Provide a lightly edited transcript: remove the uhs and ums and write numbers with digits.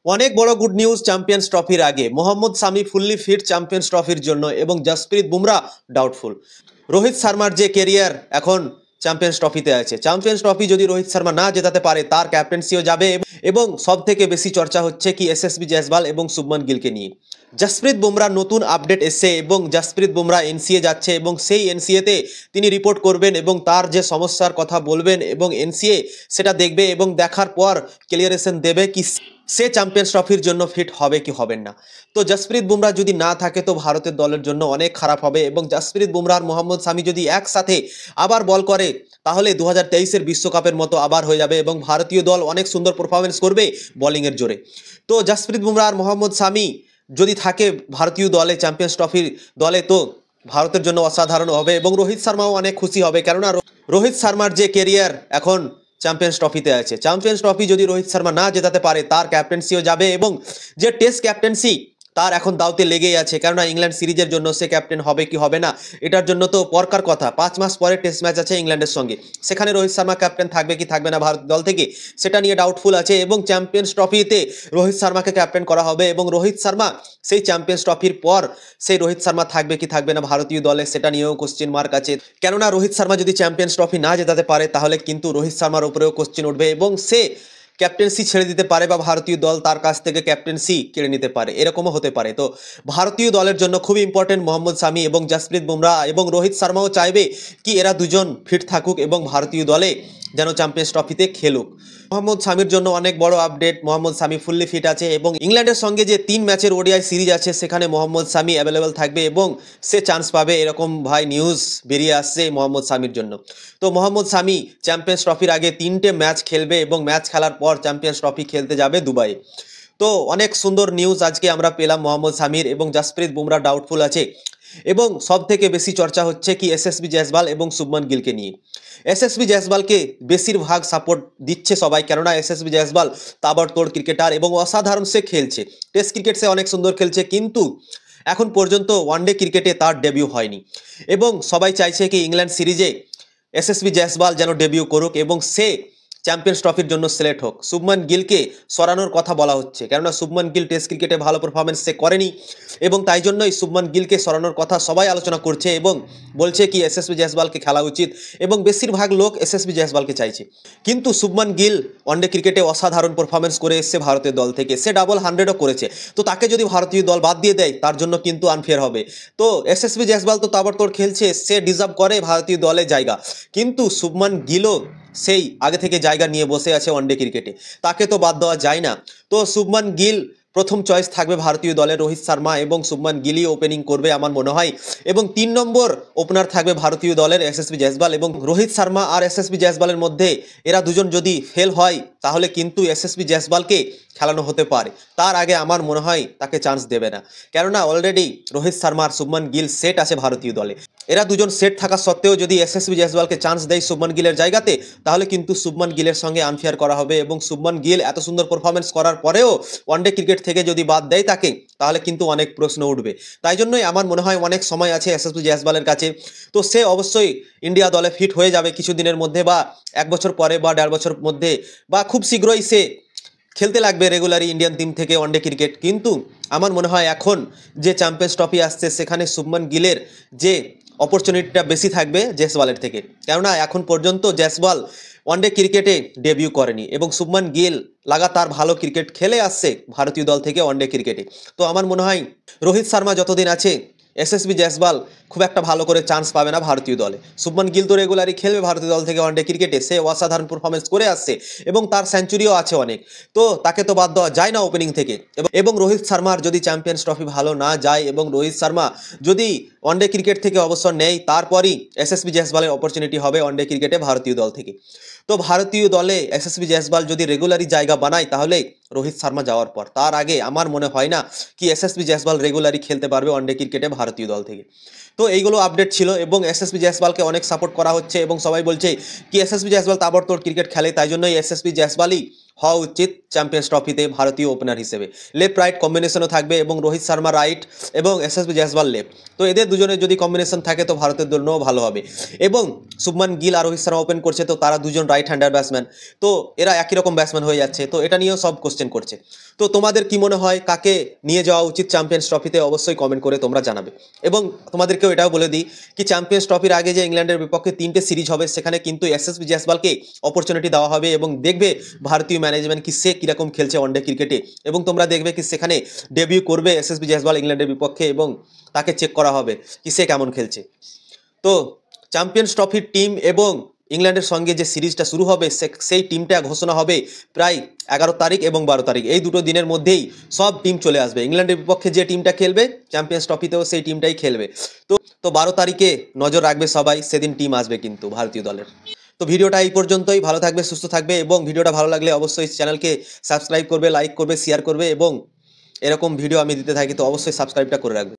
অনেক বড় good news champions ট্রফির আগে Mohammad Shami fully fit champions ট্রফির জন্য এবং জসপ্রীত বুমরা ডাউটফুল। রোহিত শর্মার যে কেরিয়ার এখন চ্যাম্পিয়ন্স ট্রফিতে আছে, চ্যাম্পিয়ন্স ট্রফি যদি রোহিত শর্মা না জেতাতে পারে তার ক্যাপ্টেন্সিও যাবে। এবং সব থেকে বেশি চর্চা হচ্ছে কি এসএসবি জয়সওয়াল এবং শুভমান গিলকে নিয়ে। জসপ্রীত বুমরা নতুন আপডেট এসছে এবং জসপ্রীত বুমরা এনসিএ যাচ্ছে এবং সেই এনসিএতে তিনি রিপোর্ট করবেন এবং তার যে সমস্যার কথা বলবেন এবং এনসিএ সেটা দেখবে এবং দেখার পর ক্লিয়ারেশন দেবে কি সে চ্যাম্পিয়ন্স ট্রফির জন্য ফিট হবে কি হবেন না। তো জসপ্রীত বুমরা যদি না থাকে তো ভারতের দলের জন্য অনেক খারাপ হবে এবং জসপ্রীত বুমরা আর মোহাম্মদ সামি যদি একসাথে আবার বল করে তাহলে 2023-এর বিশ্বকাপের মতো আবার হয়ে যাবে এবং ভারতীয় দল অনেক সুন্দর পারফরমেন্স করবে বোলিংয়ের জোরে। তো জসপ্রীত বুমরা আর মোহাম্মদ সামি যদি থাকে ভারতীয় দলে চ্যাম্পিয়ন্স ট্রফির দলে তো ভারতের জন্য অসাধারণ হবে এবং রোহিত শর্মাও অনেক খুশি হবে, কেননা রোহিত শর্মার যে কেরিয়ার এখন চ্যাম্পিয়ন্স ট্রফিতে আছে, চ্যাম্পিয়ন্স ট্রফি যদি রোহিত শর্মা না জেতাতে পারে তার ক্যাপ্টেন্সিও যাবে এবং যে টেস্ট ক্যাপ্টেন্সি তার এখন দাওতে লেগেই আছে, কেননা ইংল্যান্ড সিরিজের জন্য সে ক্যাপ্টেন হবে কি হবে না এটার জন্য তো পরকার কথা। 5 মাস পরে টেস্ট ম্যাচ আছে ইংল্যান্ডের সঙ্গে, সেখানে রোহিত শর্মা ক্যাপ্টেন থাকবে কি থাকবে না ভারত দল থেকে সেটা নিয়ে ডাউটফুল আছে এবং চ্যাম্পিয়ন্স ট্রফিতে রোহিত শর্মাকে ক্যাপ্টেন করা হবে এবং রোহিত শর্মা সেই চ্যাম্পিয়ন্স ট্রফির পর সেই রোহিত শর্মা থাকবে কি থাকবে না ভারতীয় দলে সেটা নিয়েও কোশ্চেন মার্ক আছে, কেননা রোহিত শর্মা যদি চ্যাম্পিয়ন্স ট্রফি না জেতাতে পারে তাহলে কিন্তু রোহিত শর্মার উপরেও কোশ্চেন উঠবে এবং সে ক্যাপ্টেন্সি ছেড়ে দিতে পারে বা ভারতীয় দল তার কাছ থেকে ক্যাপ্টেন্সি কেড়ে নিতে পারে, এরকমও হতে পারে। তো ভারতীয় দলের জন্য খুবই ইম্পর্টেন্ট মোহাম্মদ সামি এবং জসপ্রীত বুমরা এবং রোহিত শর্মাও চাইবে কি এরা দুজন ফিট থাকুক এবং ভারতীয় দলে যেন চ্যাম্পিয়ন্স ট্রফিতে খেলুক। মোহাম্মদ সামির জন্য অনেক বড় update, Mohammad Shami fully fit আছে এবং ইংল্যান্ডের সঙ্গে যে 3 ম্যাচের ওডিআই সিরিজ আছে সেখানে মোহাম্মদ সামি অ্যাভেলেবেল থাকবে এবং সে চান্স পাবে, এরকম ভাই নিউজ বেরিয়ে আসছে মোহাম্মদ সামির জন্য। তো মোহাম্মদ সামি চ্যাম্পিয়ন্স ট্রফির আগে 3টে ম্যাচ খেলবে এবং ম্যাচ খেলার পর চ্যাম্পিয়ন্স ট্রফি খেলতে যাবে দুবাই। তো অনেক সুন্দর নিউজ আজকে আমরা পেলাম মোহাম্মদ সামির এবং জসপ্রীত বুমরা ডাউটফুল আছে এবং সব থেকে বেশি চর্চা হচ্ছে কি এসএসবি জয়সওয়াল এবং শুভমান গিলকে নিয়ে। এসএসবি জয়সওয়ালকে বেশিরভাগ সাপোর্ট দিচ্ছে সবাই, কেননা এসএসবি জয়সওয়াল তাবড়তোড় ক্রিকেটার এবং অসাধারণ সে খেলছে, টেস্ট ক্রিকেট সে অনেক সুন্দর খেলছে কিন্তু এখন পর্যন্ত ওয়ানডে ক্রিকেটে তার ডেবিউ হয়নি এবং সবাই চাইছে কি ইংল্যান্ড সিরিজে এসএসবি জয়সওয়াল যেন ডেবিউ করুক এবং সে চ্যাম্পিয়ন্স ট্রফির জন্য সিলেক্ট হোক। শুভমান গিলকে সরানোর কথা বলা হচ্ছে, কেননা শুভমান গিল টেস্ট ক্রিকেটে ভালো পারফরমেন্স সে করেনি এবং তাই জন্যই শুভমান গিলকে সরানোর কথা সবাই আলোচনা করছে এবং বলছে কি এসএসবি জয়সওয়ালকে খেলা উচিত এবং বেশিরভাগ লোক এসএসবি জয়সওয়ালকে চাইছে। কিন্তু শুভমান গিল ওয়ানডে ক্রিকেটে অসাধারণ পারফরমেন্স করে এসছে ভারতের দল থেকে, সে ডাবল 100ও করেছে, তো তাকে যদি ভারতীয় দল বাদ দিয়ে দেয় তার জন্য কিন্তু আনফেয়ার হবে। তো এসএসবি জয়সওয়াল তো তাবড়তোড় খেলছে, সে ডিজার্ভ করে ভারতীয় দলে জায়গা, কিন্তু শুভমান গিলও সেই আগে থেকে জায়গা নিয়ে বসে আছে ওয়ানডে ক্রিকেটে, তাকে তো বাদ দেওয়া যায় না। তো শুভমান গিল প্রথম চয়েস থাকবে ভারতীয় দলে, রোহিত শর্মা এবং শুভমান গিলই ওপেনিং করবে আমার মনে হয় এবং 3 নম্বর ওপেনার থাকবে ভারতীয় দলের এসএসবি জয়সওয়াল এবং রোহিত শর্মা আর এসএসবি জয়সওয়ালের মধ্যে এরা দুজন যদি ফেল হয় তাহলে কিন্তু এসএসবি জয়সওয়ালকে খেলানো হতে পারে, তার আগে আমার মনে হয় তাকে চান্স দেবে না, কেননা অলরেডি রোহিত শর্মা আর শুভমান গিল সেট আছে ভারতীয় দলে। এরা দুজন সেট থাকা সত্ত্বেও যদি এসএসবি জয়সওয়ালকে চান্স দেয় শুভমান গিলের জায়গাতে তাহলে কিন্তু শুভমান গিলের সঙ্গে আনফেয়ার করা হবে এবং শুভমান গিল এত সুন্দর পারফরমেন্স করার পরেও ওয়ানডে ক্রিকেট থেকে যদি বাদ দেয় তাকে তাহলে কিন্তু অনেক প্রশ্ন উঠবে। তাই জন্যই আমার মনে হয় অনেক সময় আছে এসএসবি জয়সওয়ালের কাছে, তো সে অবশ্যই ইন্ডিয়া দলে ফিট হয়ে যাবে কিছুদিনের মধ্যে বা 1 বছর পরে বা 1.5 বছর মধ্যে বা খুব শীঘ্রই সে খেলতে লাগবে রেগুলারই ইন্ডিয়ান টিম থেকে ওয়ানডে ক্রিকেট। কিন্তু আমার মনে হয় এখন যে চ্যাম্পিয়ন্স ট্রফি আসছে সেখানে শুভমান গিলের যে অপরচুনিটিটা বেশি থাকবে জয়সওয়ালের থেকে, কেননা এখন পর্যন্ত জয়সওয়াল ওয়ানডে ক্রিকেটে ডেবিউ করেনি এবং শুভমান গিল লাগাতার ভালো ক্রিকেট খেলে আসছে ভারতীয় দল থেকে ওয়ানডে ক্রিকেটে। তো আমার মনে হয় রোহিত শর্মা যতদিন আছে এসএসবি জয়সওয়াল খুব একটা ভালো করে চান্স পাবে না ভারতীয় দলে। শুভমান গিল তো রেগুলারই খেলবে ভারতীয় দল থেকে ওয়ানডে ক্রিকেটে, সে অসাধারণ পারফরমেন্স করে আসছে এবং তার সেঞ্চুরিও আছে অনেক, তো তাকে তো বাদ দেওয়া যায় না ওপেনিং থেকে। এবং রোহিত শর্মার যদি চ্যাম্পিয়ন্স ট্রফি ভালো না যায় এবং রোহিত শর্মা যদি ওয়ানডে ক্রিকেট থেকে অবসর নেয় তারপরই এসএসবি জয়সওয়ালের অপরচুনিটি হবে ওয়ানডে ক্রিকেটে ভারতীয় দল থেকে। তো ভারতীয় দলে এসএসবি জয়সওয়াল যদি রেগুলারই জায়গা বানায় তাহলে রোহিত শর্মা যাওয়ার পর, তার আগে আমার মনে হয় না কি এসএসবি জয়সওয়াল রেগুলারই খেলতে পারবে ওয়ানডে ক্রিকেটে ভারতীয় দল থেকে। তো এইগুলো আপডেট ছিল এবং এসএসবি জয়সওয়ালকে অনেক সাপোর্ট করা হচ্ছে এবং সবাই বলছে কি এসএসবি জয়সওয়াল তাবড়তোড় ক্রিকেট খেলে, তাই জন্যই এসএসবি জয়সওয়ালই হওয়া উচিত চ্যাম্পিয়ন্স ট্রফিতে ভারতীয় ওপেনার হিসেবে। লেফট রাইট কম্বিনেশনও থাকবে এবং রোহিত শর্মা রাইট এবং এসএসবি জয়সওয়াল লেফট, তো এদের দুজনের যদি কম্বিনেশন থাকে তো ভারতের জন্যও ভালো হবে। এবং শুভমান গিল আর রোহিত শর্মা ওপেন করছে, তো তারা দুজন রাইট হ্যান্ডার ব্যাটসম্যান, তো এরা একই রকম ব্যাটসম্যান হয়ে যাচ্ছে, তো এটা নিয়েও সব কোশ্চেন করছে। তো তোমাদের কি মনে হয় কাকে নিয়ে যাওয়া উচিত চ্যাম্পিয়ন্স ট্রফিতে? অবশ্যই কমেন্ট করে তোমরা জানাবে। এবং তোমাদেরকেও এটাও বলে দিই কি চ্যাম্পিয়ন্স ট্রফির আগে যে ইংল্যান্ডের বিপক্ষে 3টে সিরিজ হবে, সেখানে কিন্তু এসএসবি জয়সওয়ালকে অপরচুনিটি দেওয়া হবে এবং দেখবে ভারতীয় ম্যানেজমেন্ট কি সে কীরকম খেলছে ওয়ানডে ক্রিকেটে, এবং তোমরা দেখবে কি সেখানে ডেবিউ করবে এসএসবি জয়সওয়াল ইংল্যান্ডের বিপক্ষে এবং তাকে চেক করা হবে কি সে কেমন খেলছে। তো চ্যাম্পিয়ন্স ট্রফির টিম এবং ইংল্যান্ডের সঙ্গে যে সিরিজটা শুরু হবে সেই টিমটা ঘোষণা হবে প্রায় 11 তারিখ এবং 12 তারিখ, এই দুটো দিনের মধ্যেই সব টিম চলে আসবে। ইংল্যান্ডের বিপক্ষে যে টিমটা খেলবে চ্যাম্পিয়ন্স ট্রফিতেও সেই টিমটাই খেলবে। তো 12 তারিখে নজর রাখবে সবাই, সেদিন টিম আসবে কিন্তু ভারতীয় দলের। তো ভিডিওটা এই পর্যন্তই, ভালো থাকবে, সুস্থ থাকবে, এবং ভিডিওটা ভালো লাগলে অবশ্যই চ্যানেলকে সাবস্ক্রাইব করবে, লাইক করবে, শেয়ার করবে, এবং এরকম ভিডিও আমি দিতে থাকি তো অবশ্যই সাবস্ক্রাইবটা করে রাখবে।